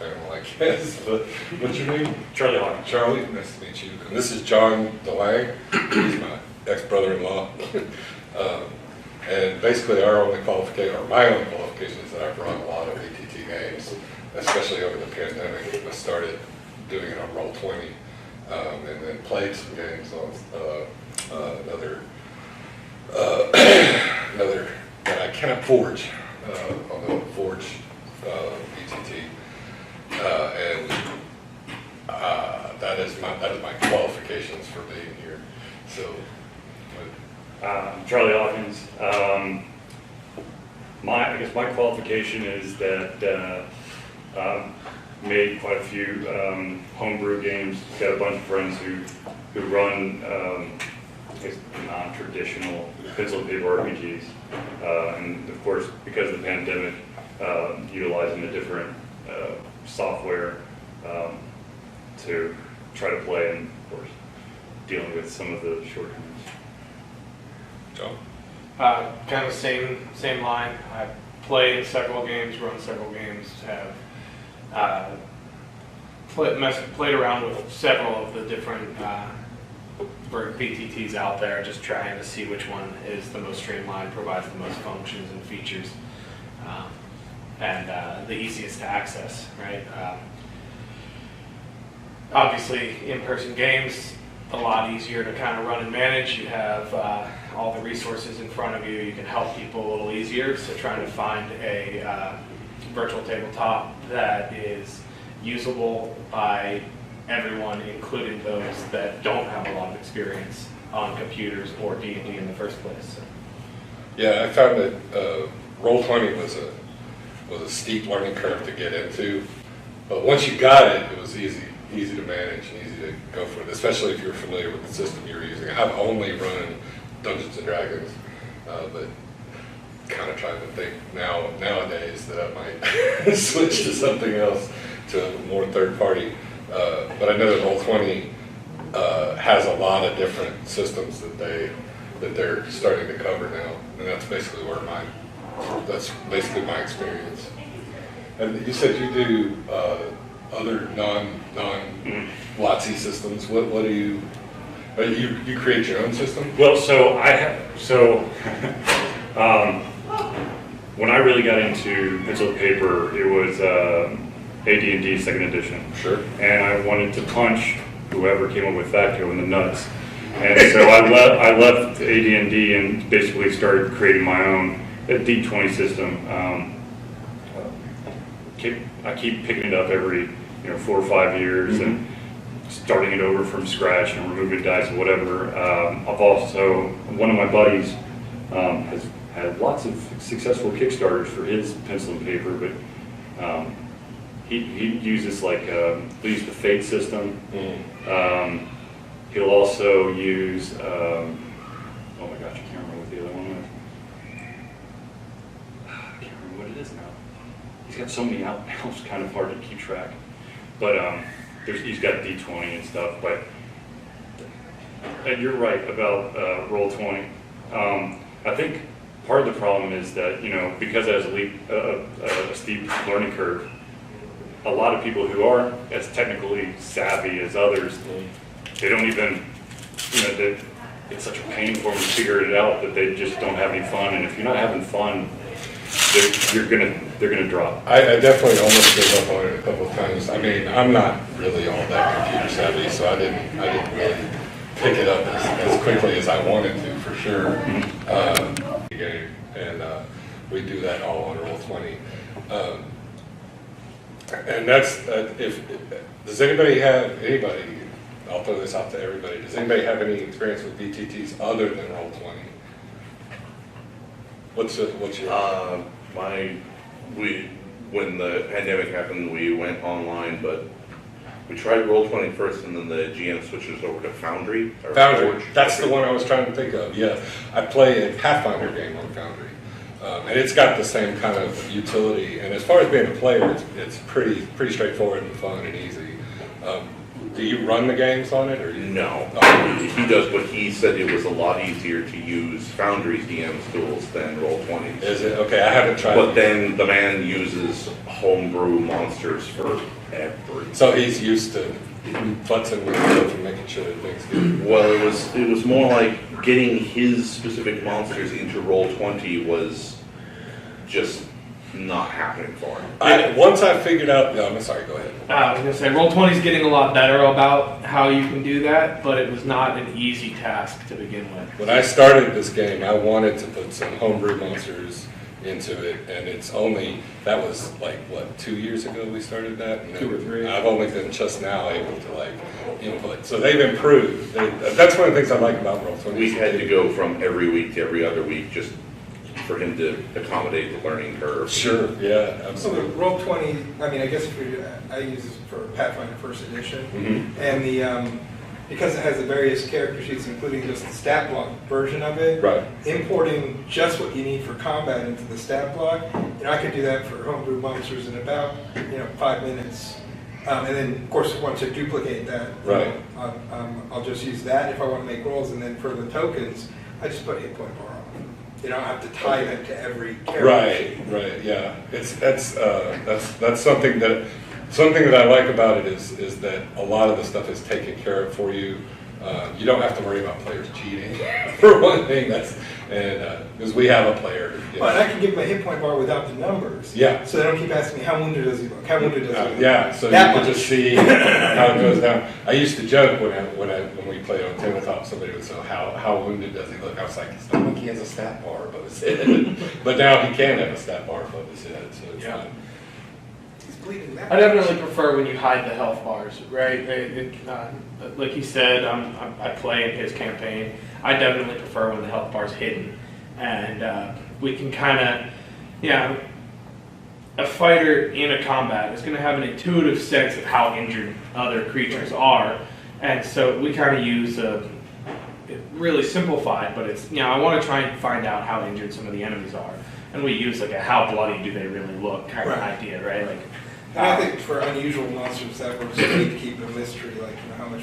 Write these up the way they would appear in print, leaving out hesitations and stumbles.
panel, I guess. But what's your name? Charlie Hawkins. Charlie, nice to meet you. And this is John DeLang. He's my ex-brother-in-law. And basically our only qualification, or my only qualification, is that I've run a lot of ATT games, especially over the pandemic. I started doing it on Roll20, and then played some games on another that I cannot forge, on the Forge ETT, and that is my qualifications for being here. So, Charlie Hawkins. I guess my qualification is that made quite a few homebrew games. Got a bunch of friends who run non-traditional pencil and paper RPGs, and of course, because of the pandemic, utilizing a different software to try to play, and of course, dealing with some of the shortcomings. John? Kind of same line. I've played several games, run several games, have played around with several of the different VTTs out there, just trying to see which one is the most streamlined, provides the most functions and features, and the easiest to access, right? Obviously, in-person games, a lot easier to kind of run and manage. You have all the resources in front of you. You can help people a little easier. So trying to find a virtual tabletop that is usable by everyone, including those that don't have a lot of experience on computers or D&D in the first place. So. Yeah, I found that Roll20 was a steep learning curve to get into, but once you got it, it was easy to manage and easy to go for it, especially if you're familiar with the system you're using. I've only run Dungeons and Dragons, but kind of trying to think nowadays that I might switch to something else, to more third party. But I know that Roll20 has a lot of different systems that they're starting to cover now, and that's basically that's basically my experience. And you said you do other non-WotC systems. What do you? You create your own system? Well, when I really got into pencil and paper, it was AD&D 2nd edition. Sure. And I wanted to punch whoever came up with THAC0 in the nuts. And so I left AD&D and basically started creating my own D20 system. I keep picking it up every 4 or 5 years, mm-hmm. and starting it over from scratch and removing dice or whatever. I've also, one of my buddies has had lots of successful Kickstarters for his pencil and paper, but he uses he'll use the Fate system. Mm. He'll also use, oh my gosh, I can't remember what the other one was. I can't remember what it is now. He's got so many out now, it's kind of hard to keep track. But he's got D20 and stuff. But and you're right about Roll20. I think part of the problem is that because it has a steep learning curve, a lot of people who aren't as technically savvy as others, they don't even it's such a pain for them to figure it out that they just don't have any fun. And if you're not having fun, they're gonna drop. I definitely almost gave up on it a couple of times. I mean, I'm not really all that computer savvy, so I didn't really pick it up as quickly as I wanted to, for sure. And we do that all on Roll20. And that's does anybody? I'll throw this out to everybody. Does anybody have any experience with VTTs other than Roll20? What's your? When the pandemic happened, we went online, but we tried Roll20 first, and then the GM switches over to Foundry. Foundry. That's the one I was trying to think of. Yeah, I play a Pathfinder game on Foundry, and it's got the same kind of utility. And as far as being a player, it's pretty straightforward and fun and easy. Do you run the games on it, or you? No, Oh. he does, but he said it was a lot easier to use Foundry's DM's tools than Roll20's. Is it? Okay, I haven't tried. But then the man uses homebrew monsters for everything. So he's used to button with stuff and making sure that things get. Well, it was more like getting his specific monsters into Roll20 was just not happening for him. Once I figured out, no, I'm sorry, go ahead. I was gonna say, Roll20 is getting a lot better about how you can do that, but it was not an easy task to begin with. When I started this game, I wanted to put some homebrew monsters into it, and that was like, what, 2 years ago we started that? And 2 or 3. I've only been just now able to like input. So they've improved. That's one of the things I like about Roll20. We had to go from every week to every other week just for him to accommodate the learning curve. Sure, yeah, So the absolutely. Roll20, I mean, I guess I use this for Pathfinder First Edition, Mhm. and because it has the various character sheets, including just the stat block version of it, Right. importing just what you need for combat into the stat block, I could do that for homebrew monsters in about 5 minutes. And then, of course, once I duplicate that, Right. I'll just use that if I want to make rolls, and then for the tokens, I just put a hit point bar on. You don't have to tie them to every character. Right, right, yeah. That's something that I like about it is that a lot of the stuff is taken care of for you. You don't have to worry about players cheating for one thing. Because we have a player. Well, and I can give them a hit point bar without the numbers. Yeah. So they don't keep asking me, how wounded does he look? How wounded does he look? Yeah, so you That can much. just see how it goes down. I used to joke when we played on tabletop, somebody would say, how wounded does he look? I was like, it's not like he has a stat bar above his head. But now he can have a stat bar above his head, so it's Yeah. fine. He's bleeding that I definitely prefer when you hide the health bars, right? Like you said, I play in his campaign. I definitely prefer when the health bar's hidden, and we can kind of, a fighter in a combat is going to have an intuitive sense of how injured other creatures are, and so we kind of use really simplified, but it's I want to try and find out how injured some of the enemies are, and we use like a how bloody do they really look kind of Right. idea, right? Like. And I think for unusual monsters, that works great to keep it a mystery, like, how much,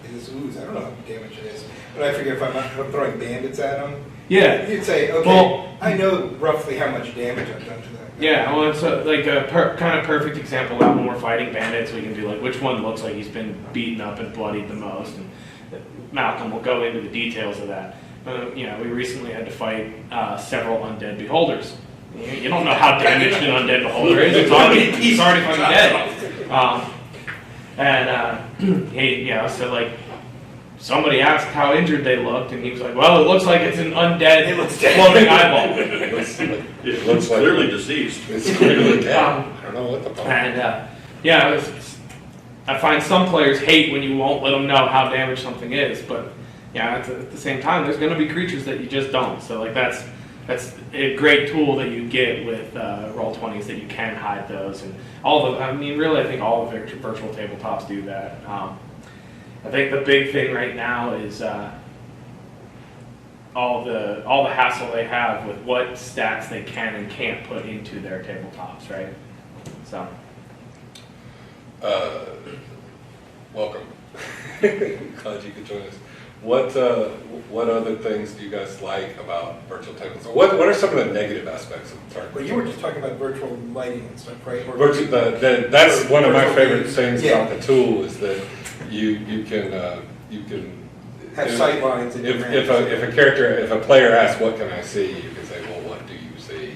is this ooze? I don't know how much damage it is. But I figure if I'm throwing bandits at them, Yeah, you'd say, okay, Well- I know roughly how much damage I've done to that. yeah. Well, it's like a kind of perfect example of when we're fighting bandits, we can do like which one looks like he's been beaten up and bloodied the most. And Malcolm will go into the details of that. We recently had to fight several undead beholders. You don't know how damaged an undead beholder is. It's already fucking dead. So like somebody asked how injured they looked, and he was like, "Well, it looks like it's an undead floating eyeball." It looks like Clearly deceased. it's clearly dead. I don't know what the fuck. And I find some players hate when you won't let them know how damaged something is, but at the same time, there's going to be creatures that you just don't. So like that's a great tool that you get with Roll20s, that you can hide those, and really, I think all the virtual tabletops do that. I think the big thing right now is all the hassle they have with what stats they can and can't put into their tabletops, right? So. Welcome. Glad you could join us. What other things do you guys like about virtual tables? What are some of the negative aspects of the Well, you were just talking about virtual lighting and stuff, right? Or- That's one of my Virtual favorite views. things Yeah. about the tool is that you can Have sight lines in your if a player asks what can I see, you can say, well, what do you see?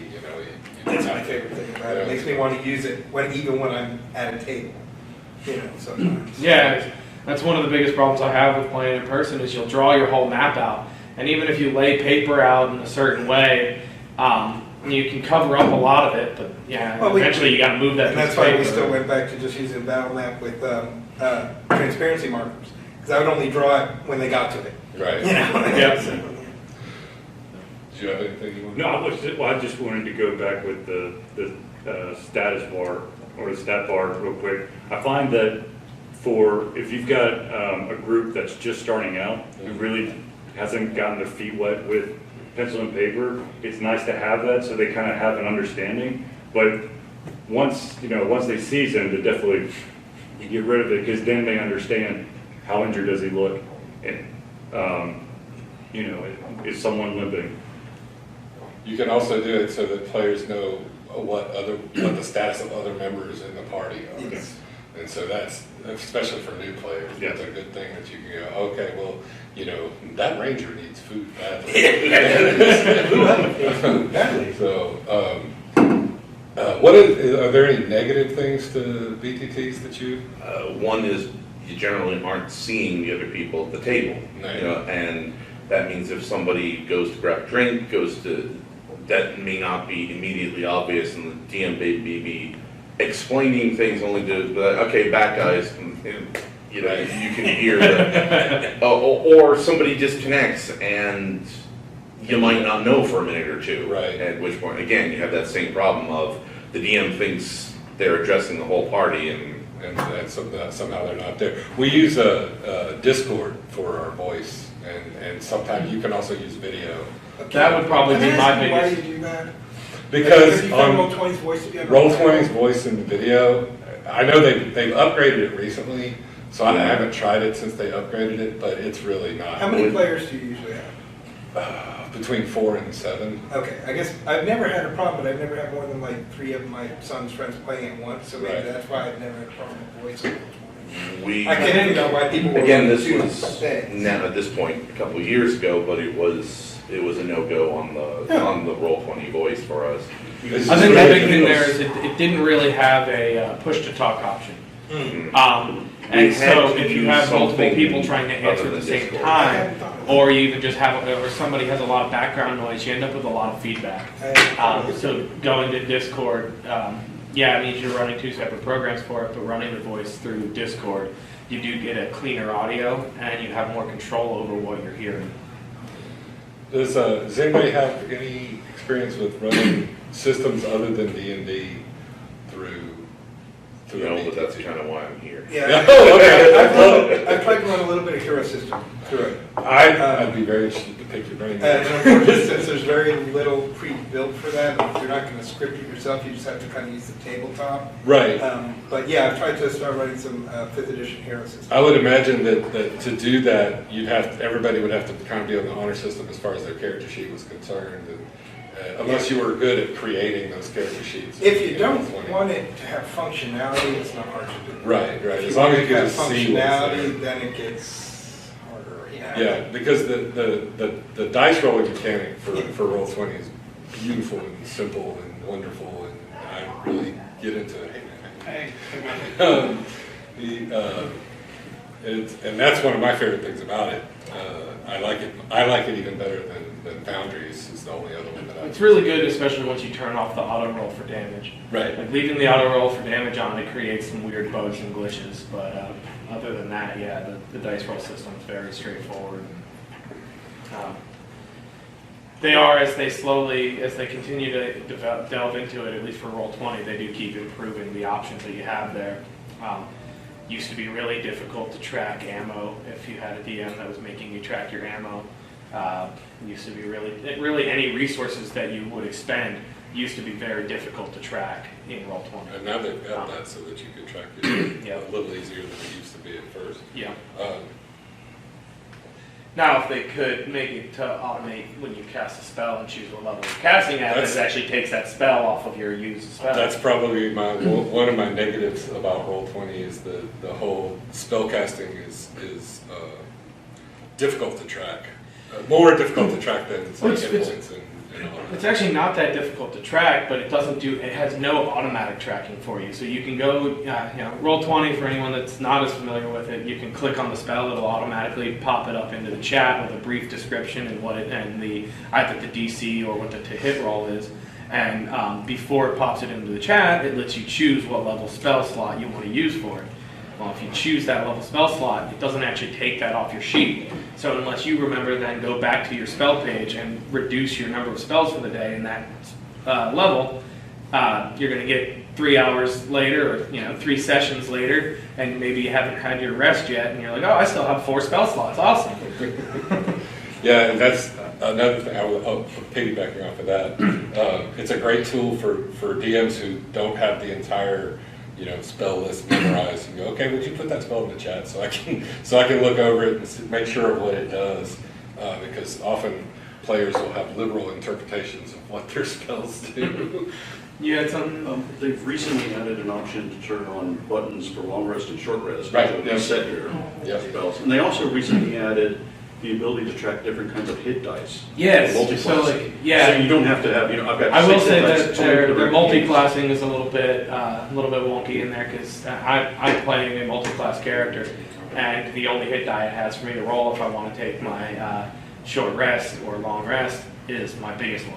That's my favorite thing about it. It makes me want to use it even when I'm at a table. Sometimes. Yeah, that's one of the biggest problems I have with playing in person is you'll draw your whole map out, and even if you lay paper out in a certain way, you can cover up a lot of it, but eventually you got to move that And piece that's of why paper. we still went back to just using battle map with transparency markers, because I would only draw it when they got to it. Right. Yep. So, Do you have anything you want? No, I just wanted to go back with the status bar or the stat bar real quick. I find that if you've got a group that's just starting out, who really hasn't gotten their feet wet with pencil and paper, it's nice to have that so they kind of have an understanding. But once they season, it definitely you get rid of it, because then they understand how injured does he look, and, you know, is someone limping? You can also do it so that players know what the status of other members in the party are. Yes. And so that's, especially for new players, Yes. that's a good thing that you can go, okay, well, you know, that ranger needs food badly. Badly. So, are there any negative things to BTTs that you? One is you generally aren't seeing the other people at the table. No. You know, and that means if somebody goes to grab a drink, that may not be immediately obvious, and the DM may be explaining things only to, okay, back guys, and, you know, you can hear or somebody disconnects and you might not know for a minute or two. Right. At which point, again, you have that same problem of the DM thinks they're addressing the whole party, and somehow they're not there. We use a Discord for our voice, and sometimes you can also use video. That would probably be my Why do biggest. you do that? Because Have you found Roll20's voice to be able to- Roll20's voice in the video, I know they've upgraded it recently, so I haven't tried it since they upgraded it, but it's really not. How many players do you usually have? Between 4 and 7. Okay, I guess I've never had a problem, but I've never had more than like 3 of my son's friends playing at once, so maybe Right. that's why I've never had a problem with voice. we. I can you know why people were Again, this choosing was things. now at this point a couple of years ago, but it was a no-go on the Roll20 voice for us. I think the big thing there is it didn't really have a push-to-talk option. Hmm. And We so had to if you use have multiple something people trying to answer other at the than same Discord. I time, hadn't thought of that. or you even just have, or somebody has a lot of background noise, you end up with a lot of feedback. So going to Discord, yeah, it means you're running 2 separate programs for it, but running the voice through Discord, you do get a cleaner audio and you have more control over what you're hearing. Does anybody have any experience with running systems other than D&D through You know, but that's BTT? kind of why I'm here. Yeah. Oh, okay. I've tried to run a little bit of Hero System through it. I'd be very interested to pick your brain. And unfortunately, since there's very little pre-built for that, you're not going to script it yourself, you just have to kind of use the tabletop. Right. But yeah, I've tried to start running some 5th edition Hero System. I would imagine that to do that, everybody would have to kind of be on the honor system as far as their character sheet was concerned, and unless you were good at creating those character sheets. If you don't 20. want it to have functionality, it's not hard to do. Right. If As long as you can have just see what's there. functionality, then it gets harder. Yeah, because the dice rolling mechanic for Roll20 is beautiful and simple and wonderful, and I really get into it. And that's one of my favorite things about it. I like it even better than Foundries. It's the only other one that I. It's really good, especially once you turn off the auto roll for damage. Right. Like leaving the auto roll for damage on, it creates some weird bugs and glitches, but other than that, yeah, the dice roll system is very straightforward. They are, as they continue to delve into it, at least for Roll20, they do keep improving the options that you have there. Used to be really difficult to track ammo if you had a DM that was making you track your ammo. Used to be really any resources that you would expend used to be very difficult to track in Roll20. And now they've got that so that you can track it Yeah. a little easier than it used to be at first. Yeah. Um, Now, if they could make it to automate when you cast a spell and choose what level you're casting at, it actually takes that spell off of your used spell. That's probably one of my negatives about Roll20 is the whole spellcasting is difficult to track. More difficult to track than say, It's- hit points and all that. It's actually not that difficult to track, but it has no automatic tracking for you. So you can go, Roll20 for anyone that's not as familiar with it, you can click on the spell, it'll automatically pop it up into the chat with a brief description and either the DC or what the to hit roll is. And before it pops it into the chat, it lets you choose what level spell slot you want to use for it. Well, if you choose that level spell slot, it doesn't actually take that off your sheet. So unless you remember, then go back to your spell page and reduce your number of spells for the day in that level, you're going to get 3 hours later, or 3 sessions later, and maybe you haven't had your rest yet, and you're like, oh, I still have 4 spell slots. Awesome. Yeah, and that's another thing. I'll piggybacking off of that. It's a great tool for DMs who don't have the entire spell list memorized and go, okay, would you put that spell in the chat so I can look over it and make sure of what it does, because often players will have liberal interpretations of what their spells do. You had something? They've recently added an option to turn on buttons for long rest and short rest. Right, So yeah. reset your Yep. spells. And they also recently added the ability to track different kinds of hit dice. Yes, Multi-class. so like, yeah. So you don't have to have, I've got I will 6 say hit dice, that 20 their different multi-classing is a little bit wonky in there because I'm playing a multi-class character, and the only hit die it has for me to roll if I want to take my short rest or long rest is my biggest one.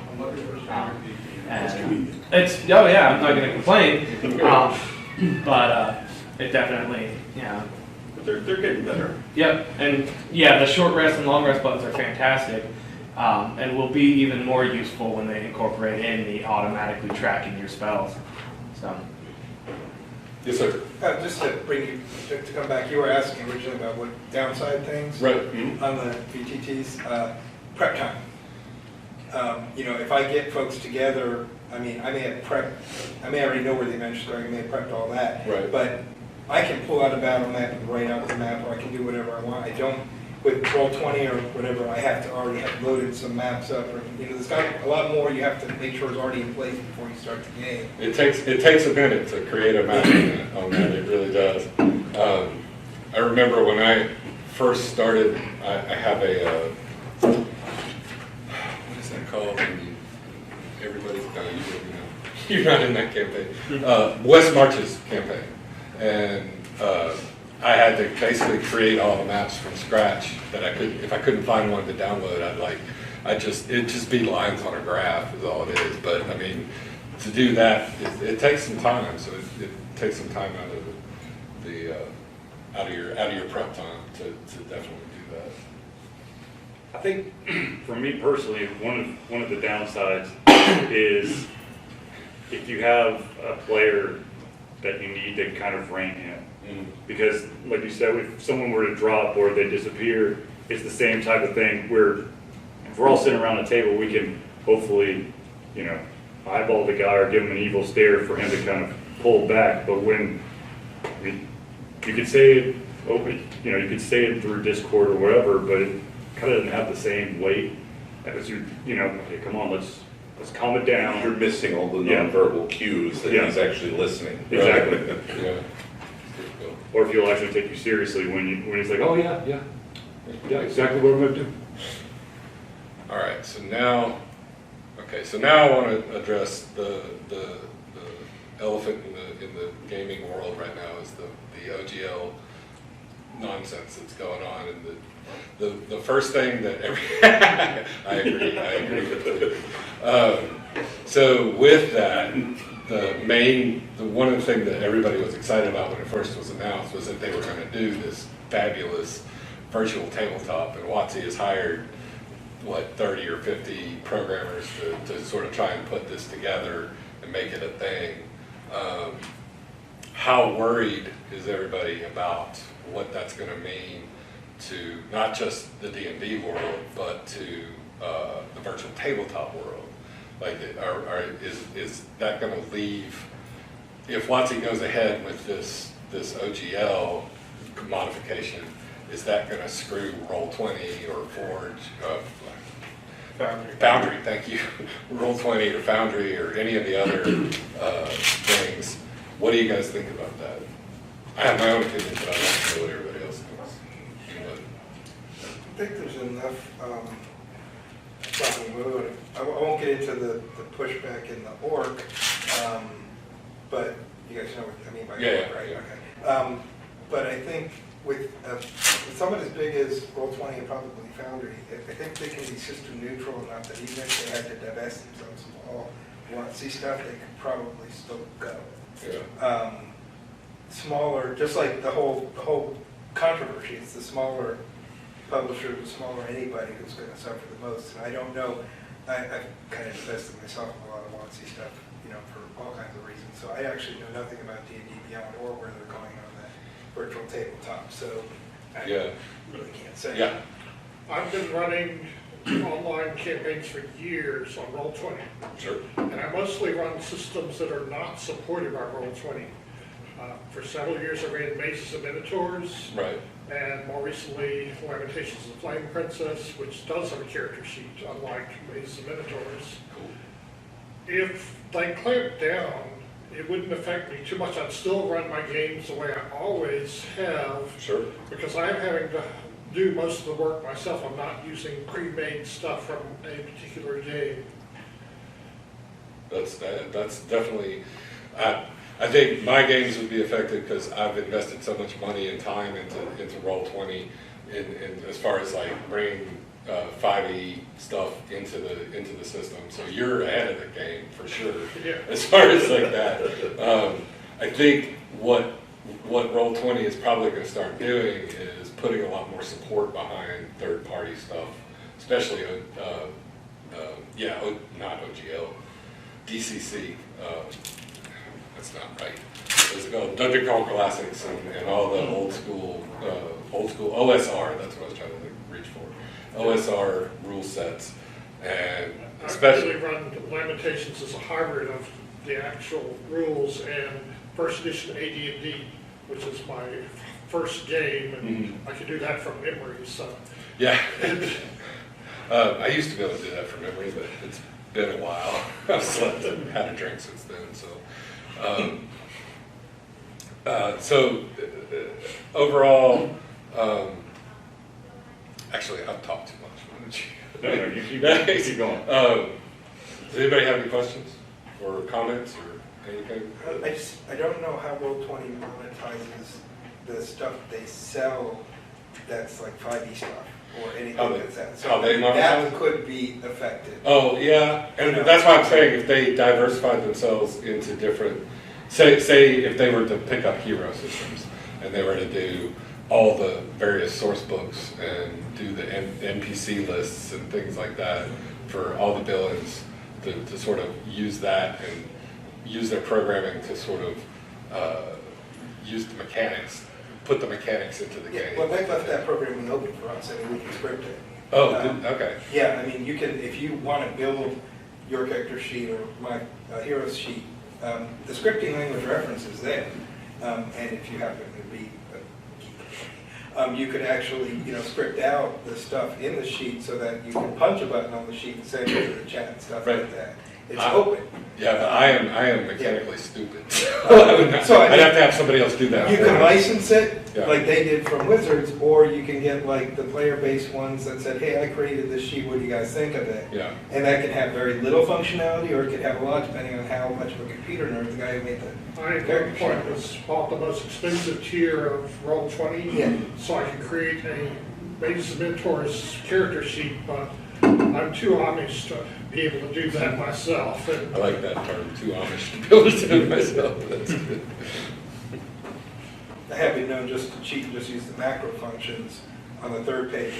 And it's I'm not going to complain, but it definitely But they're getting better. Yep, and the short rest and long rest buttons are fantastic, and will be even more useful when they incorporate in the automatically tracking your spells. So, Yes, sir. Just to bring you, to come back, you were asking originally about what downside things Right. on the VTTs, prep time. If I get folks together, I may already know where the adventure's going, I may have prepped all that. Right. But I can pull out a battle map and write out the map, or I can do whatever I want. I don't, with Roll20 or whatever, I have to already have loaded some maps up, or, there's got a lot more you have to make sure is already in place before you start the game. It takes a minute to create a map on that. It really does. I remember when I first started, I have a what is that called? Everybody's you're not in that campaign. West Marches campaign, and I had to basically create all the maps from scratch that I could. If I couldn't find one to download, it'd just be lines on a graph is all it is. But I mean, to do that, it takes some time. So it takes some time out of out of your prep time to definitely do that. I think for me personally, one of the downsides is if you have a player that you need to kind of rein in. Because like you said, if someone were to drop or they disappear, it's the same type of thing where if we're all sitting around a table, we can hopefully, eyeball the guy or give him an evil stare for him to kind of pull back. But when you could say it open, you could say it through Discord or whatever, but it kind of doesn't have the same weight as okay, come on, let's calm it down. You're missing all the Yeah. nonverbal cues that Yeah. he's actually listening. Exactly. Yeah. Or if he'll actually take you seriously when he's like, oh yeah, exactly what I'm gonna do. All right. So now I want to address the elephant in the gaming world right now is the OGL nonsense that's going on, and the first thing that I agree with it. So with that, one of the things that everybody was excited about when it first was announced was that they were going to do this fabulous virtual tabletop, and WotC has hired 30 or 50 programmers to sort of try and put this together and make it a thing. How worried is everybody about what that's going to mean to not just the D&D world, but to the virtual tabletop world? Like, is that going to leave, if WotC goes ahead with this OGL modification, is that going to screw Roll20 or Forge, Foundry, thank you, Roll20 or Foundry or any of the other things? What do you guys think about that? I have my own opinion, but I'd like to know what everybody else thinks. I think there's enough, I won't get into the pushback in the org, but you guys know what I mean by org, right? Yeah. Okay. But I think with someone as big as Roll20 and probably Foundry, I think they can be system neutral enough that even if they had to divest themselves of all WotC stuff, they could probably still go. Yeah. Smaller, just like the whole controversy, it's the smaller publisher, the smaller anybody who's going to suffer the most. And I don't know, I've kind of invested myself in a lot of WotC stuff, for all kinds of reasons. So I actually know nothing about D&D Beyond or where they're going on that virtual tabletop. So I really can't say. Yeah. I've been running online campaigns for years on Roll20. Sure. And I mostly run systems that are not supported by Roll20. For several years, I ran Mazes and Minotaurs, Right. and more recently, Lamentations of the Flame Princess, which does have a character sheet, unlike Mazes and Minotaurs. Cool. If they clamped down, it wouldn't affect me too much. I'd still run my games the way I always have, Sure. because I'm having to do most of the work myself. I'm not using pre-made stuff from a particular game. That's definitely, I think my games would be affected because I've invested so much money and time into Roll20 in as far as like bringing 5e stuff into the system. So you're ahead of the game for sure. Yeah. As far as like that, I think what Roll20 is probably going to start doing is putting a lot more support behind third-party stuff, especially not OGL, DCC. That's not right. It's called Dungeon Crawl Classics and all the old school OSR. That's what I was trying to reach for. OSR rule sets, and I especially actually run Lamentations as a hybrid of the actual rules and first edition AD&D, which is my first game, and I can do that from memory. So yeah. I used to be able to do that from memory, but it's been a while. I've slept and had a drink since then. So, overall, actually, I've talked too much. Why don't you? No, you keep going. Keep going. Does anybody have any questions or comments or anything? I don't know how Roll20 monetizes the stuff they sell that's like 5e stuff or anything How they- that's that. how they monetize? That could be affected. Oh, yeah, and that's why I'm saying if they diversified themselves into different, say if they were to pick up hero systems and they were to do all the various source books and do the NPC lists and things like that for all the villains to sort of use that and use their programming to sort of use the mechanics, put the mechanics into the game. Well, they left that programming open for us, I mean, we can script it. Oh, okay. Yeah, I mean, you can, if you want to build your character sheet or my hero's sheet, the scripting language reference is there. And if you happen to be a geek, you could actually, script out the stuff in the sheet so that you can punch a button on the sheet and send it to the chat and stuff Right. like that. It's open. Yeah, but I am mechanically stupid. So I'd have to have somebody else do that. You can license it, Yeah. like they did from Wizards, or you can get like the player-based ones that said, hey, I created this sheet, what do you guys think of it? Yeah. And that can have very little functionality, or it could have a lot, depending on how much of a computer nerd the guy who made the I, at one point, was bought the most expensive tier of Roll20, Yeah. so I could create a Mazes and Minotaurs character sheet, but I'm too Amish to be able to do that myself. And I like that term, too Amish to be able to do it myself. That's good. I have been known just to cheat and just use the macro functions on the third page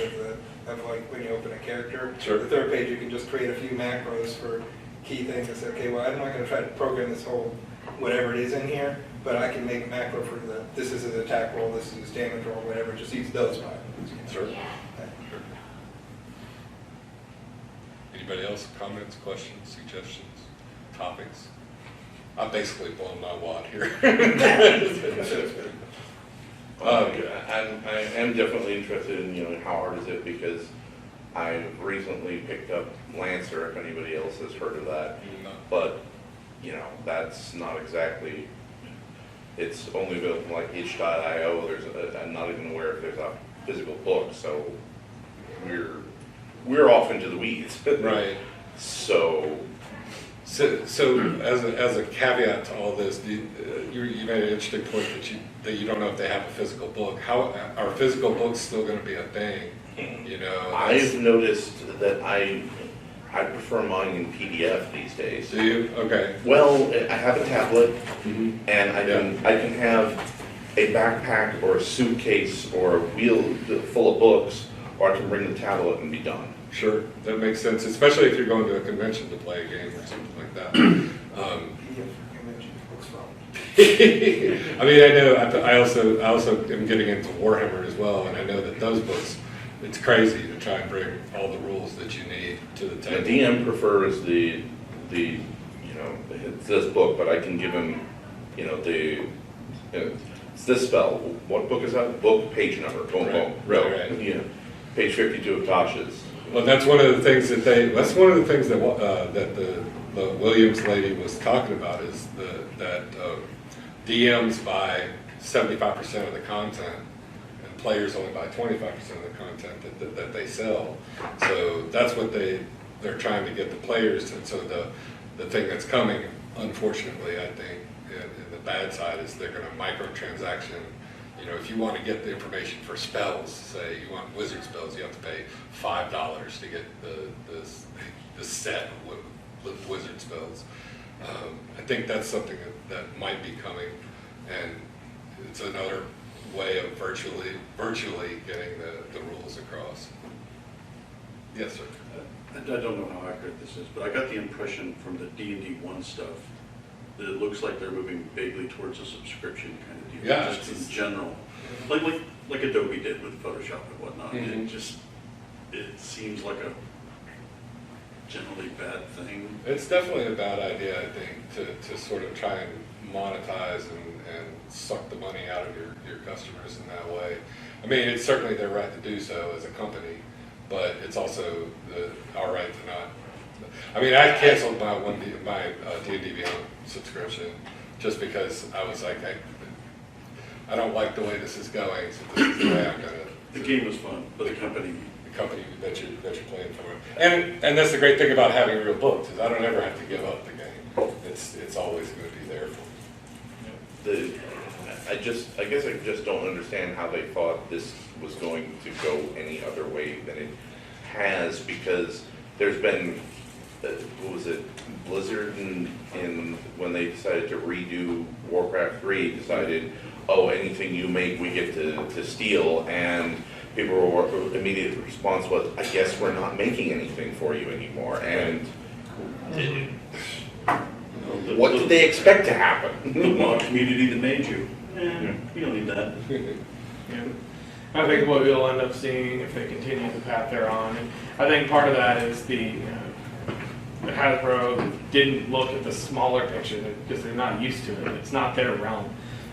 of like when you open a character. Sure. The third page, you can just create a few macros for key things and say, okay, well, I'm not going to try to program this whole whatever it is in here, but I can make a macro for this is an attack roll, this is damage roll, whatever, just use those macros. Sure. Anybody else? Comments, questions, suggestions, topics? I've basically blown my wad here. I am definitely interested in, how hard is it, because I recently picked up Lancer, if anybody else has heard of that. No. But, that's not exactly, it's only available from like itch.io. I'm not even aware if there's a physical book, so we're off into the weeds. Right. So, as a caveat to all this, you made an interesting point that you don't know if they have a physical book. How are physical books still going to be a thing? I've noticed that I prefer mine in PDF these days. Do you? Okay. Well, I have a tablet, Mm-hmm. and I can have a backpack or a suitcase or a wheel full of books, or I can bring the tablet and be done. Sure, that makes sense, especially if you're going to a convention to play a game or something like that. I mean, I know. I also am getting into Warhammer as well, and I know that those books, it's crazy to try and bring all the rules that you need to the The table. DM prefers it's this book, but I can give him, the It's this spell. What book is that? Book, page number, boom, boom. Right. Yeah. Page 52 of Tasha's. Well, that's one of the things that that the Williams lady was talking about is that DMs buy 75% of the content and players only buy 25% of the content that they sell. So that's what they're trying to get the players to. So the thing that's coming, unfortunately, I think, in the bad side is they're going to microtransaction. You know, if you want to get the information for spells, say you want wizard spells, you have to pay $5 to get the set of wizard spells. I think that's something that might be coming, and it's another way of virtually getting the rules across. Yes, sir. I don't know how accurate this is, but I got the impression from the D&D 1 stuff that it looks like they're moving vaguely towards a subscription kind of deal, Yeah, just in general. Like Adobe did with Photoshop and whatnot. Mhm. It seems like a generally bad thing. It's definitely a bad idea, I think, to sort of try and monetize and suck the money out of your customers in that way. I mean, it's certainly their right to do so as a company, but it's also our right to not. I mean, I canceled my D&D Beyond subscription just because I was like, I don't like the way this is going, so this is the way I'm gonna. The game was fun, but the company that you're playing for. And that's the great thing about having real books, is I don't ever have to give up the game. It's always going to be there for me. I guess I just don't understand how they thought this was going to go any other way than it has, because there's been, what was it, Blizzard in when they decided to redo Warcraft 3, decided, oh, anything you make we get to steal, and people's immediate response was, I guess we're not making anything for you anymore. And what did they expect to happen? the mod community that made you. We don't need that. Yeah. I think what we'll end up seeing if they continue the path they're on, and I think part of that is the Hasbro didn't look at the smaller picture because they're not used to it. It's not their realm,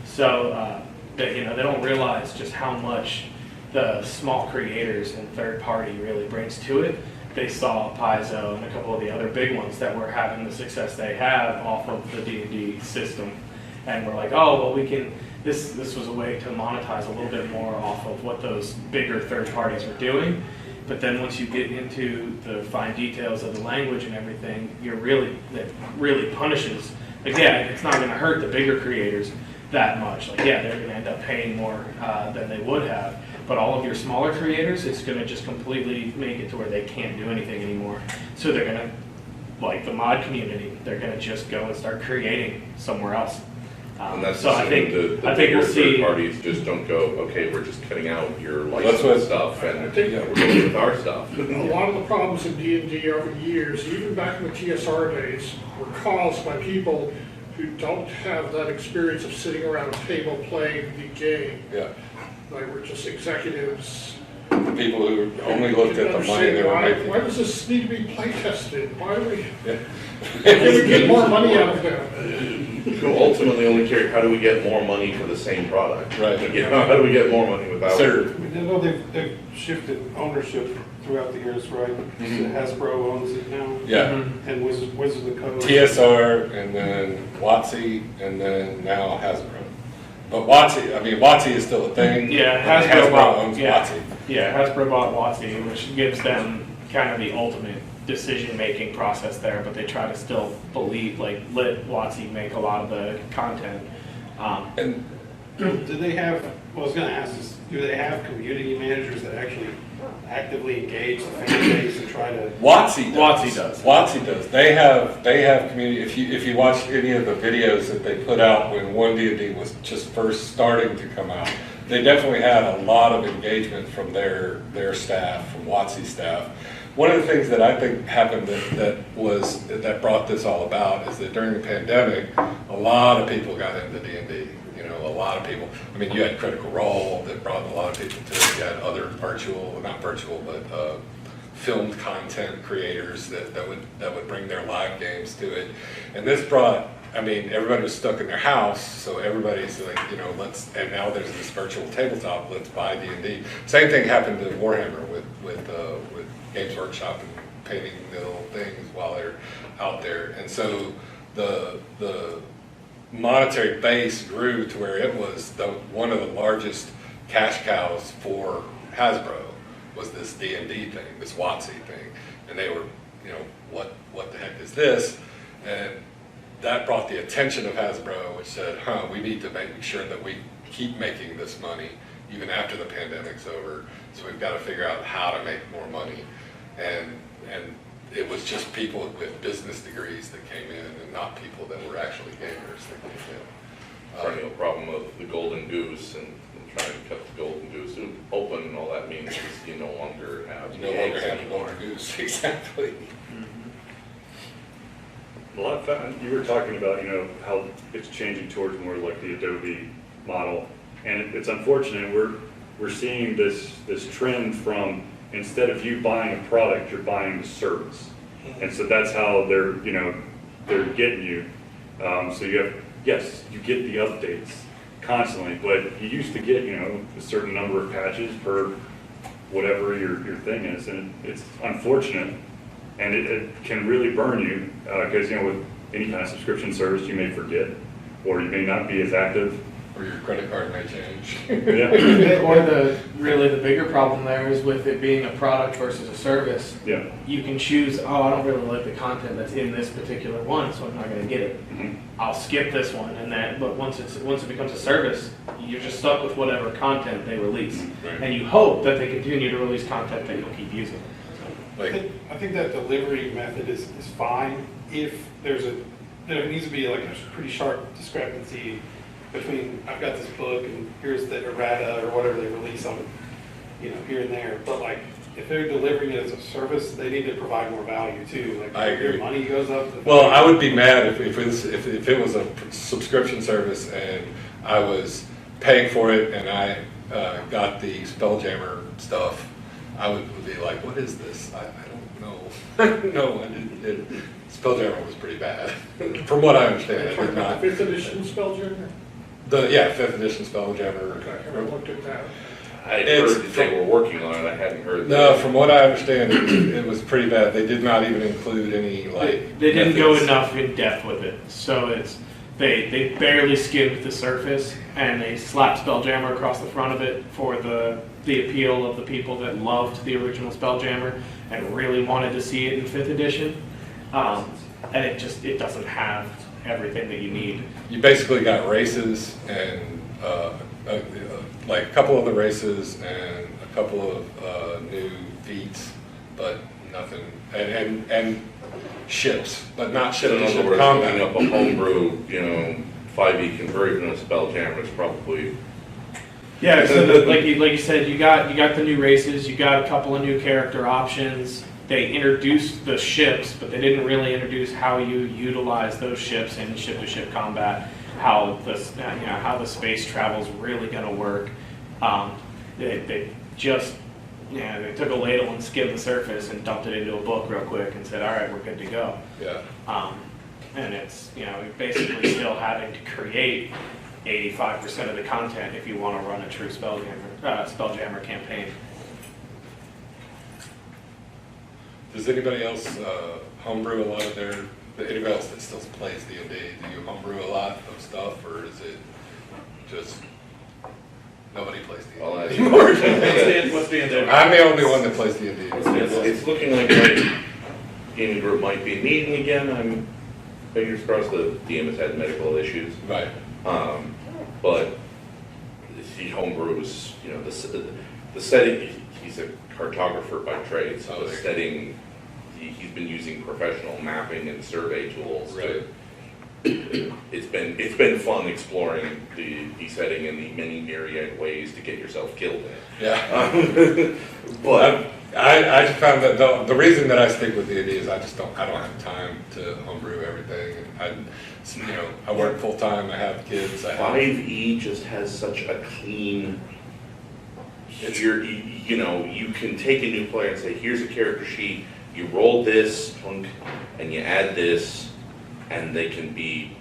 so they don't realize just how much the small creators and third party really brings to it. They saw Paizo and a couple of the other big ones that were having the success they have off of the D&D system, and we're like, oh well, we can. This was a way to monetize a little bit more off of what those bigger third parties were doing. But then once you get into the fine details of the language and everything, that really punishes. Like, yeah, it's not going to hurt the bigger creators that much. Like, yeah, they're going to end up paying more than they would have. But all of your smaller creators, it's going to just completely make it to where they can't do anything anymore. So they're going to, like the mod community, they're going to just go and start creating somewhere else. And that's So I think the we'll bigger see. third parties just don't go, okay, we're just cutting out your That's licensed what- stuff and I think- we're going with our stuff. A lot of the problems in D&D over the years, even back in the TSR days, were caused by people who don't have that experience of sitting around a table playing the game. Yeah. They were just executives. The people who only looked at the money they were making. Why does this need to be play tested? Why do we, Yeah. can we get more money out of them? Who ultimately only care, how do we get more money for the same product? Right. How do we get more money without? Sir. I know they've shifted ownership throughout the years, right? Hasbro owns it now, Yeah. and Wizards of the Coast. TSR, and then WotC, and then now Hasbro. But WotC is still a thing. Yeah, and Hasbro owns yeah. WotC. Yeah, Hasbro bought WotC, which gives them kind of the ultimate decision-making process there, but they try to still let WotC make a lot of the content. And Do they have, I was gonna ask this, do they have community managers that actually actively engage the fan base and try to? WotC WotC does. WotC does. They have community. If you watch any of the videos that they put out when 1D&D was just first starting to come out, they definitely had a lot of engagement from their staff, from WotC staff. One of the things that I think happened that brought this all about is that during the pandemic, a lot of people got into D&D. You know, a lot of people. I mean, you had Critical Role that brought a lot of people to it. You had other not virtual, but filmed content creators that would bring their live games to it. And this brought I mean, everybody was stuck in their house, so everybody's like, you know, and now there's this virtual tabletop, let's buy D&D. Same thing happened to Warhammer with Games Workshop and painting little things while they're out there. And so the monetary base grew to where it was one of the largest cash cows for Hasbro was this D&D thing, this WotC thing. And they were, you know, what the heck is this? And that brought the attention of Hasbro, which said, we need to make sure that we keep making this money even after the pandemic's over. So we've got to figure out how to make more money. And it was just people with business degrees that came in and not people that were actually gamers that came in. Perennial problem of the golden goose and trying to cut the golden goose open, and all that means is you no longer have You no longer have a golden goose, exactly. A lot of fun. You were talking about, you know, how it's changing towards more like the Adobe model, and it's unfortunate. We're seeing this trend from instead of you buying a product, you're buying the service, and so that's how they're getting you. So yes, you get the updates constantly, but you used to get, you know, a certain number of patches per whatever your thing is, and it's unfortunate. And it can really burn you because, you know, with any kind of subscription service, you may forget, or you may not be as active. Or your credit card may change. Yeah. Or the bigger problem there is with it being a product versus a service. Yeah. You can choose, I don't really like the content that's in this particular one, so I'm not going to get it. Mm-hmm. I'll skip this one, but once it becomes a service, you're just stuck with whatever content they release, Right. and you hope that they continue to release content that you'll keep using. I think that delivery method is fine if there needs to be like a pretty sharp discrepancy between I've got this book and here's the errata or whatever they release on, you know, here and there. But like if they're delivering it as a service, they need to provide more value too. Like I agree. your money goes up. Well, I would be mad if it was a subscription service and I was paying for it and I got the Spelljammer stuff. I would be like, what is this? I don't know. No, Spelljammer was pretty bad. From what I understand, it did not. 5th edition Spelljammer? 5th edition Spelljammer. Okay, I haven't looked at that. I heard that they were working on it. I hadn't heard. No, from what I understand, it was pretty bad. They did not even include any They didn't go methods. enough in depth with it, so they barely skimmed the surface, and they slapped Spelljammer across the front of it for the appeal of the people that loved the original Spelljammer and really wanted to see it in 5th edition. And it doesn't have everything that you need. You basically got races and like a couple of the races and a couple of new feats, but nothing, and ships, but not So in ships other in words, combat. looking up a homebrew, 5e conversion of Spelljammer is probably. Yeah, so like you said, you got the new races, you got a couple of new character options. They introduced the ships, but they didn't really introduce how you utilize those ships in ship-to-ship combat. How the space travel is really going to work. They took a ladle and skimmed the surface and dumped it into a book real quick and said, all right, we're good to go. Yeah. And it's, you're basically still having to create 85% of the content if you want to run a true Spelljammer campaign. Does anybody else homebrew a lot of anybody else that still plays D&D, do you homebrew a lot of stuff, or is it just nobody plays D&D Well, anymore? What's the end? I'm the only one that plays D&D. It's looking like gaming group might be meeting again. I'm fingers crossed. The DM has had medical issues, Right. but he homebrews. The setting. He's a cartographer by trade, so the setting. He's been using professional mapping and survey tools. Right. It's been fun exploring the setting and the many myriad ways to get yourself killed in it. Yeah. But I just found that the reason that I stick with D&D is I don't have time to homebrew everything. I work full time. I have kids. 5e just has such a clean. You can take a new player and say, here's a character sheet. You roll this, and you add this, and they can be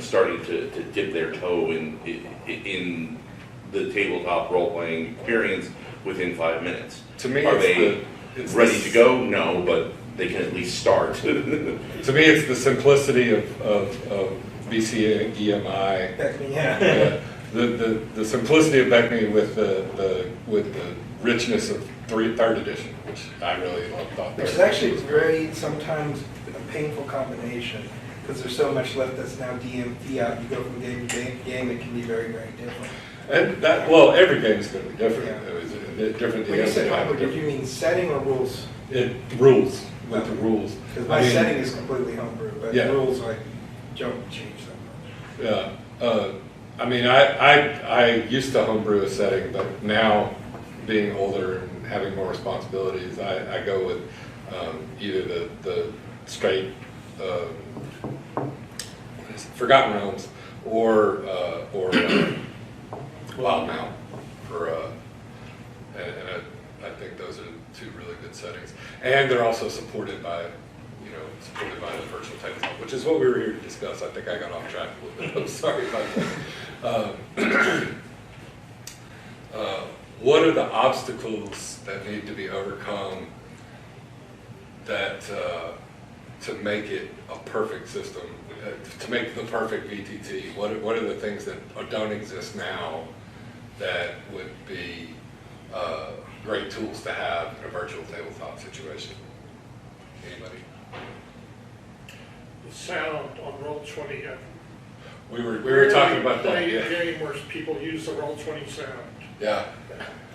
starting to dip their toe in the tabletop role-playing experience within 5 minutes. To me, Are it's they it's ready to go? No, but they can at least start. To me, it's the simplicity of BCEMI. Yeah. The simplicity of Beckme with the richness of third edition, which I really thought. Which is actually very, sometimes a painful combination, because there's so much left that's now DM fiat. You go from game to game, it can be very, very different. And that, well, every game is going to be different. Yeah. It was different. When you said DMs have homebrew, did you different- mean setting or rules? It rules with the rules. Because my setting is completely homebrew, but Yeah. rules I don't change that much. Yeah. I mean, I used to homebrew a setting, but now being older and having more responsibilities, I go with either the straight Forgotten Realms or Wild Mount for and I think those are two really good settings, and they're also supported by the virtual tabletop, which is what we were here to discuss. I think I got off track a little bit. I'm sorry about that. What are the obstacles that need to be overcome that to make it a perfect system, to make the perfect VTT? What are the things that don't exist now that would be great tools to have in a virtual tabletop situation? Anybody? The sound on Roll20. We were talking about that. Play a Yeah. game where people use the Roll20 sound. Yeah.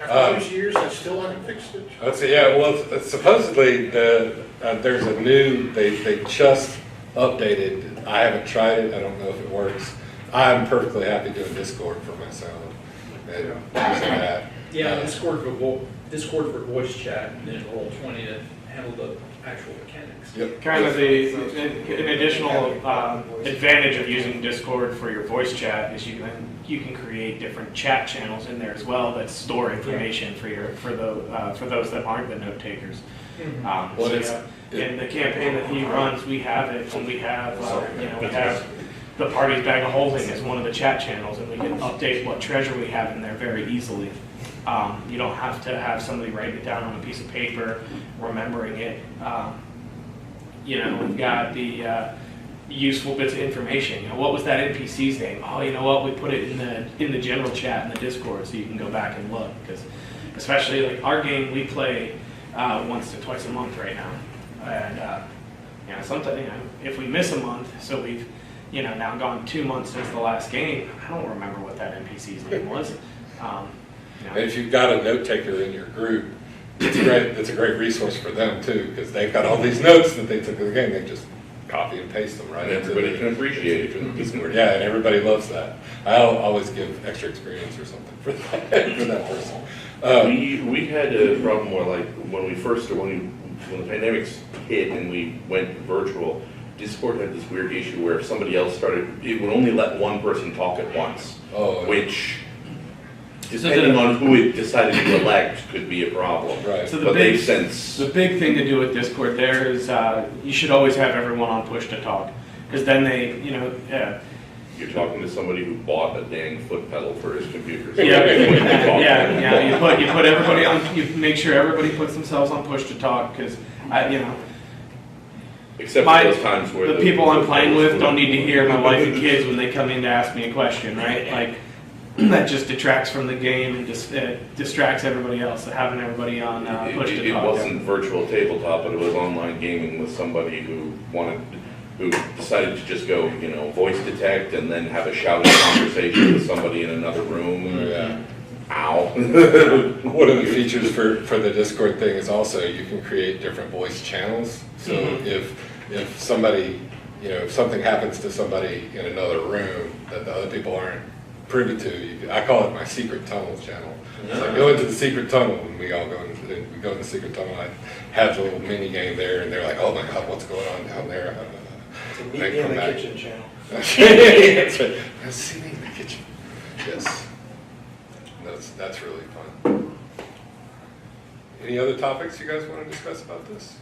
After those years, I still haven't fixed it. Let's see. Yeah. Well, supposedly there's a new. They just updated. I haven't tried it. I don't know if it works. I'm perfectly happy doing Discord for my sound and using that. Yeah, Discord for voice chat, and then Roll20 to handle the actual mechanics. Yep. Kind of an additional advantage of using Discord for your voice chat is you can create different chat channels in there as well that store information for those that aren't the note takers. In the campaign that he runs, we have it, and we have the party's bag of holding as one of the chat channels, and we can update what treasure we have in there very easily. You don't have to have somebody write it down on a piece of paper, remembering it. We've got the useful bits of information. What was that NPC's name? Oh, you know what? We put it in the general chat in the Discord, so you can go back and look. Because especially like our game, we play once to twice a month right now, and sometimes if we miss a month, so we've now gone 2 months since the last game. I don't remember what that NPC's name was. And if you've got a note taker in your group, it's a great resource for them too, because they've got all these notes that they took of the game. They just copy and paste them right And into everybody can appreciate it. Discord. Yeah, and everybody loves that. I'll always give extra experience or something for that person. We had a problem where, like, when the pandemics hit and we went virtual, Discord had this weird issue where if somebody else started, it would only let one person talk at once, which, depending on who it decided to elect, could be a problem. Right. So But they've since, the big thing to do with Discord there is you should always have everyone on push to talk, because then they, you're talking to somebody who bought a dang foot pedal for his computer. So yeah, they can talk. you put everybody on, you make sure everybody puts themselves on push to talk, because Except for those times where the people I'm playing with don't need to hear my wife and kids when they come in to ask me a question, right? Like, that just detracts from the game and just distracts everybody else. So having everybody on push to It talk. wasn't virtual tabletop, but it was online gaming with somebody who decided to just go, voice detect and then have a shouting conversation with somebody in another room. Yeah. Ow. One of the features for the Discord thing is also you can create different voice channels. So if somebody, if something happens to somebody in another room that the other people aren't privy to, I call it my secret tunnel channel. So I go into the secret tunnel and we all go in the secret tunnel. I have a little mini game there, and they're like, "Oh my God, what's going on down there?" To meet me in the kitchen channel. That's right. See me in the kitchen. Yes. That's really fun. Any other topics you guys want to discuss about this?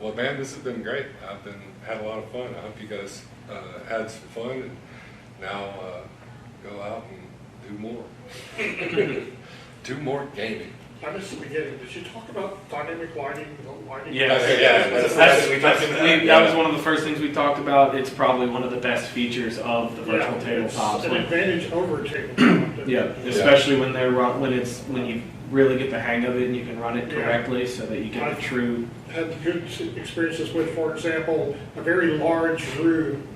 Well, man, this has been great. Had a lot of fun. I hope you guys had some fun, and now go out and do more. Do more gaming. I missed the beginning. Did you talk about dynamic lighting? Yes. Yeah, That was one of the first things we talked about. It's probably one of the best features of the virtual It's tabletops. an advantage over tabletop. Yeah, especially when when you really get the hang of it and you can run it correctly, so that you get the true. Had good experiences with, for example, a very large room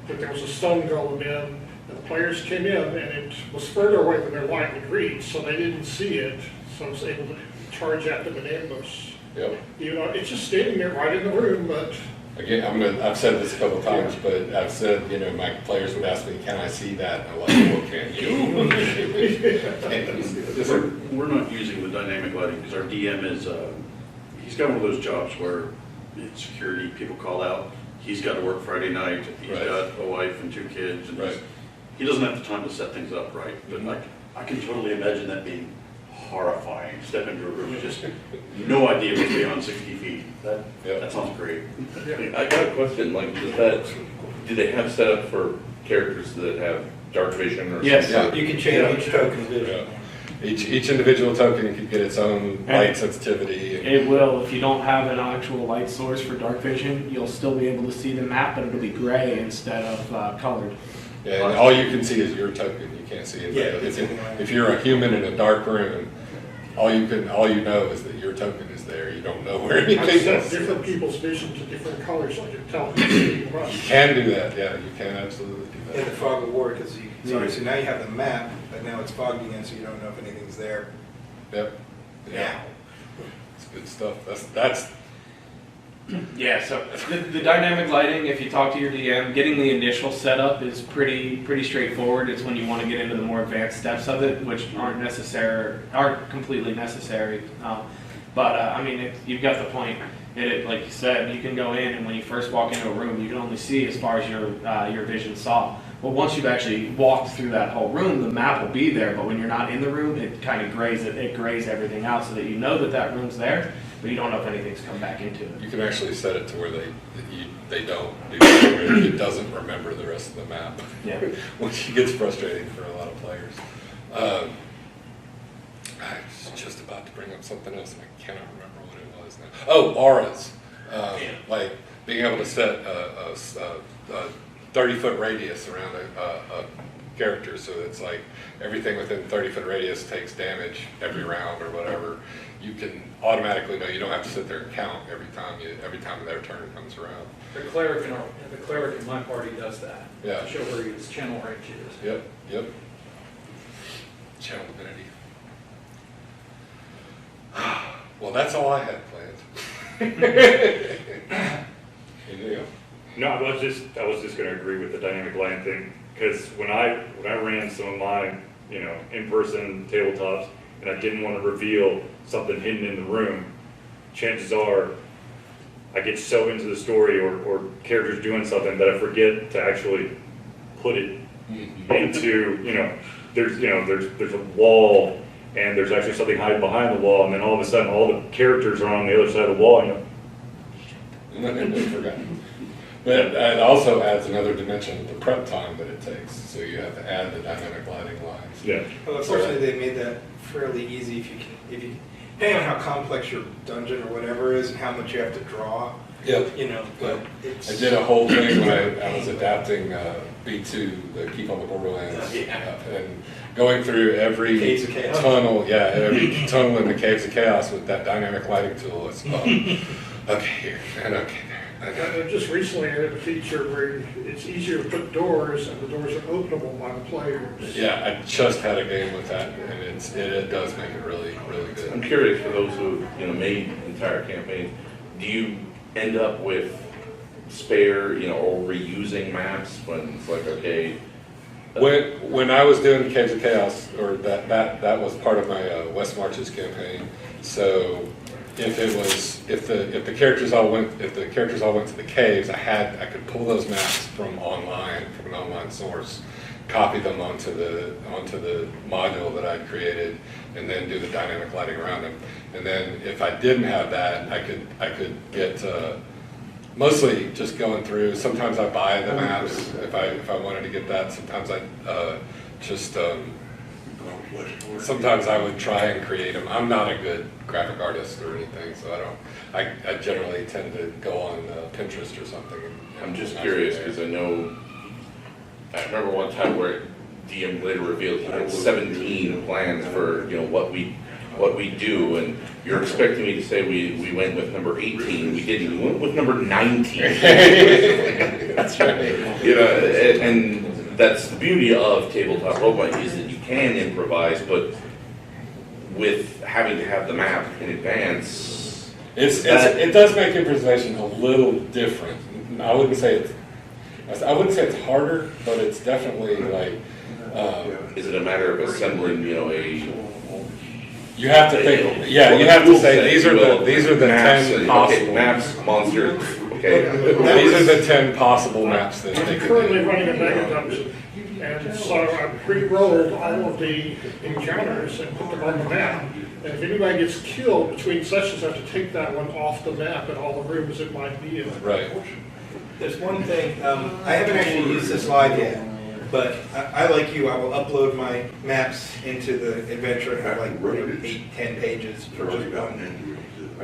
that there was a stone golem in, and the players came in, and it was further away than their line would reach, so they didn't see it. So I was able to charge at them and ambush. Yep. You know, it's just standing there right in the room, but Again, I've said this a couple times, but I've said, my players would ask me, can I see that? And I'm like, well, can you? Can you see this? We're not using the dynamic lighting because our DM is, he's got one of those jobs where it's security, people call out. He's got to work Friday night. He's Right. got a wife and 2 kids. And Right. he doesn't have the time to set things up right. But I can totally imagine that being horrifying. Step into a room, just no idea what's beyond 60 feet. That sounds great. I got a question, like, do they have set up for characters that have dark vision or Yes. something? You can change each token's vision. Yeah. Each individual token can get its own light sensitivity. It will. If you don't have an actual light source for dark vision, you'll still be able to see the map, but it'll be gray instead of colored. Yeah, and all you can see is your token. You can't see it. Yeah. If you're a human in a dark room, all you know is that your token is there. You don't know where I've anything set is. different people's vision to different colors, so I can tell who's seeing You what. can do that. Yeah, you can absolutely do In the that. fog of war, because so now you have the map, but now it's fogged again, so you don't know if anything's there Yep. Yeah, now. it's good stuff. That's Yeah, so the dynamic lighting, if you talk to your DM, getting the initial setup is pretty straightforward. It's when you want to get into the more advanced steps of it, which aren't completely necessary. I mean, you've got the point. Like you said, you can go in, and when you first walk into a room, you can only see as far as your vision saw. Well, once you've actually walked through that whole room, the map will be there. But when you're not in the room, it kind of grays everything out, so that you know that room's there, but you don't know if anything's come back into it. you can actually set it to where they don't do that, where it doesn't remember the rest of the map. Yeah. Which gets frustrating for a lot of players. I was just about to bring up something else, and I cannot remember what it was now. Oh, auras. Like being able to set a 30-foot radius around a character, so it's like everything within 30-foot radius takes damage every round or whatever. You can automatically know. You don't have to sit there and count every time their turn comes around. The cleric in my party does that. Yeah. To show where his channel range is. Yep. Channel divinity. Well, that's all I had planned. Anything else? No, I was just going to agree with the dynamic lighting thing, because when I ran some of my, in-person tabletops, and I didn't want to reveal something hidden in the room, chances are I get so into the story or characters doing something that I forget to actually put it into, there's a wall, and there's actually something hiding behind the wall, and then all of a sudden all the characters are on the other side of the wall, And I forgot. But it also adds another dimension to the prep time that it takes. So you have to add the dynamic lighting lines. Yeah. Well, unfortunately, they made that fairly easy depending on how complex your dungeon or whatever is and how much you have to draw. Yep. But it's. I did a whole thing when I was adapting B2, the Keep on the Borderlands, and going through every Caves of Chaos. tunnel, every tunnel in the Caves of Chaos with that dynamic lighting tool. It's okay here and okay there. Okay. Just recently added a feature where it's easier to put doors, and the doors are openable by the players. Yeah, I just had a game with that, and it does make it really, really I'm good. curious, for those who made entire campaigns, do you end up with spare, or reusing maps when it's like, okay? When I was doing Caves of Chaos, or that was part of my West Marches campaign. So if the characters all went to the caves, I could pull those maps from an online source, copy them onto the module that I'd created, and then do the dynamic lighting around them. And then if I didn't have that, I could get mostly just going through. Sometimes I buy the maps if I wanted to get that. Sometimes I sometimes I would try and create them. I'm not a good graphic artist or anything, so I generally tend to go on Pinterest or something. I'm just curious, because I remember one time where DM later revealed he had 17 plans for, what we do, and you're expecting me to say we went with number 18. We didn't. We went with number 19. That's right. And that's the beauty of tabletop role-playing, is that you can improvise, but with having to have the map in advance, it does make improvisation a little different. I wouldn't say it's harder, but it's definitely like. is it a matter of assembling, You have to think. Yeah, you have to say these are the maps 10 and, possible maps, monsters. Okay. These are the 10 possible maps that they I'm could currently do. running a mega dungeon, and so I pre-rolled all of the encounters and put them on the map. And if anybody gets killed between sessions, I have to take that one off the map and all the rooms it might be in. Right. There's one thing, I haven't actually used this live yet, but I like you, I will upload my maps into the adventure and have like 8-10 pages for just one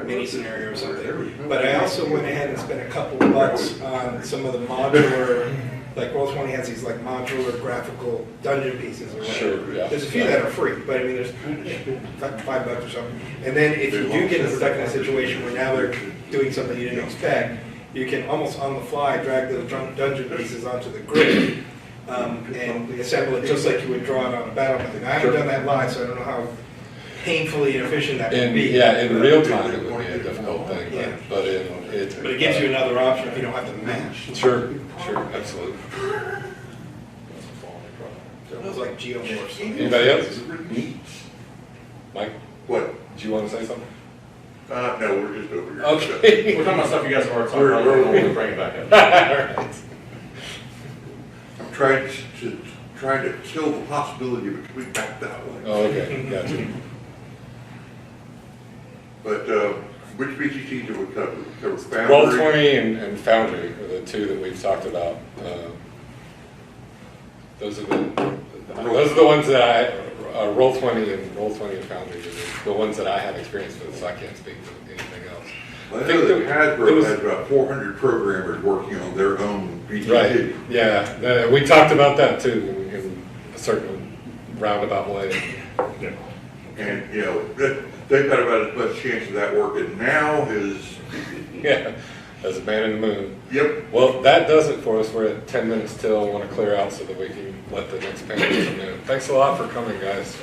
mini scenario or something. But I also went ahead and spent a couple of bucks on some of the modular, like Roll20 has these like modular graphical dungeon pieces or whatever. Sure, yeah. There's a few that are free, but I mean, there's $5 or something. And then if you do get stuck in a situation where now they're doing something you didn't expect, you can almost on the fly drag those dungeon pieces onto the grid and assemble it just like you would draw it on a battle map. I haven't done that live, so I don't know how painfully inefficient that would be. In real time it would be a difficult thing, Yeah. but it gives you another option if you don't have to match. Sure, absolutely. It was like geomorphs. Anybody else? Mike, What? do you want to say something? No, we're just over here. Okay. We're talking about stuff you guys have already talked We're- about, we're- I want to bring it back up. All right. I'm trying to kill the possibility of it coming back that way. Oh, okay, gotcha. But which BGT do we cover? We cover Foundry? Roll20 and Foundry are the two that we've talked about. Those are the ones that Roll20 and Foundry are the ones that I have experience with, so I can't speak to anything else. I think know that there Hasbro was- has about 400 programmers working on their own BGT. Right, yeah, we talked about that too in a certain roundabout way. And, they've got about as much chance of that working now as, Yeah, as a man in the moon. yep. Well, that does it for us. We're at 10 minutes till. I want to clear out so that we can let the next panel come in. Thanks a lot for coming, guys.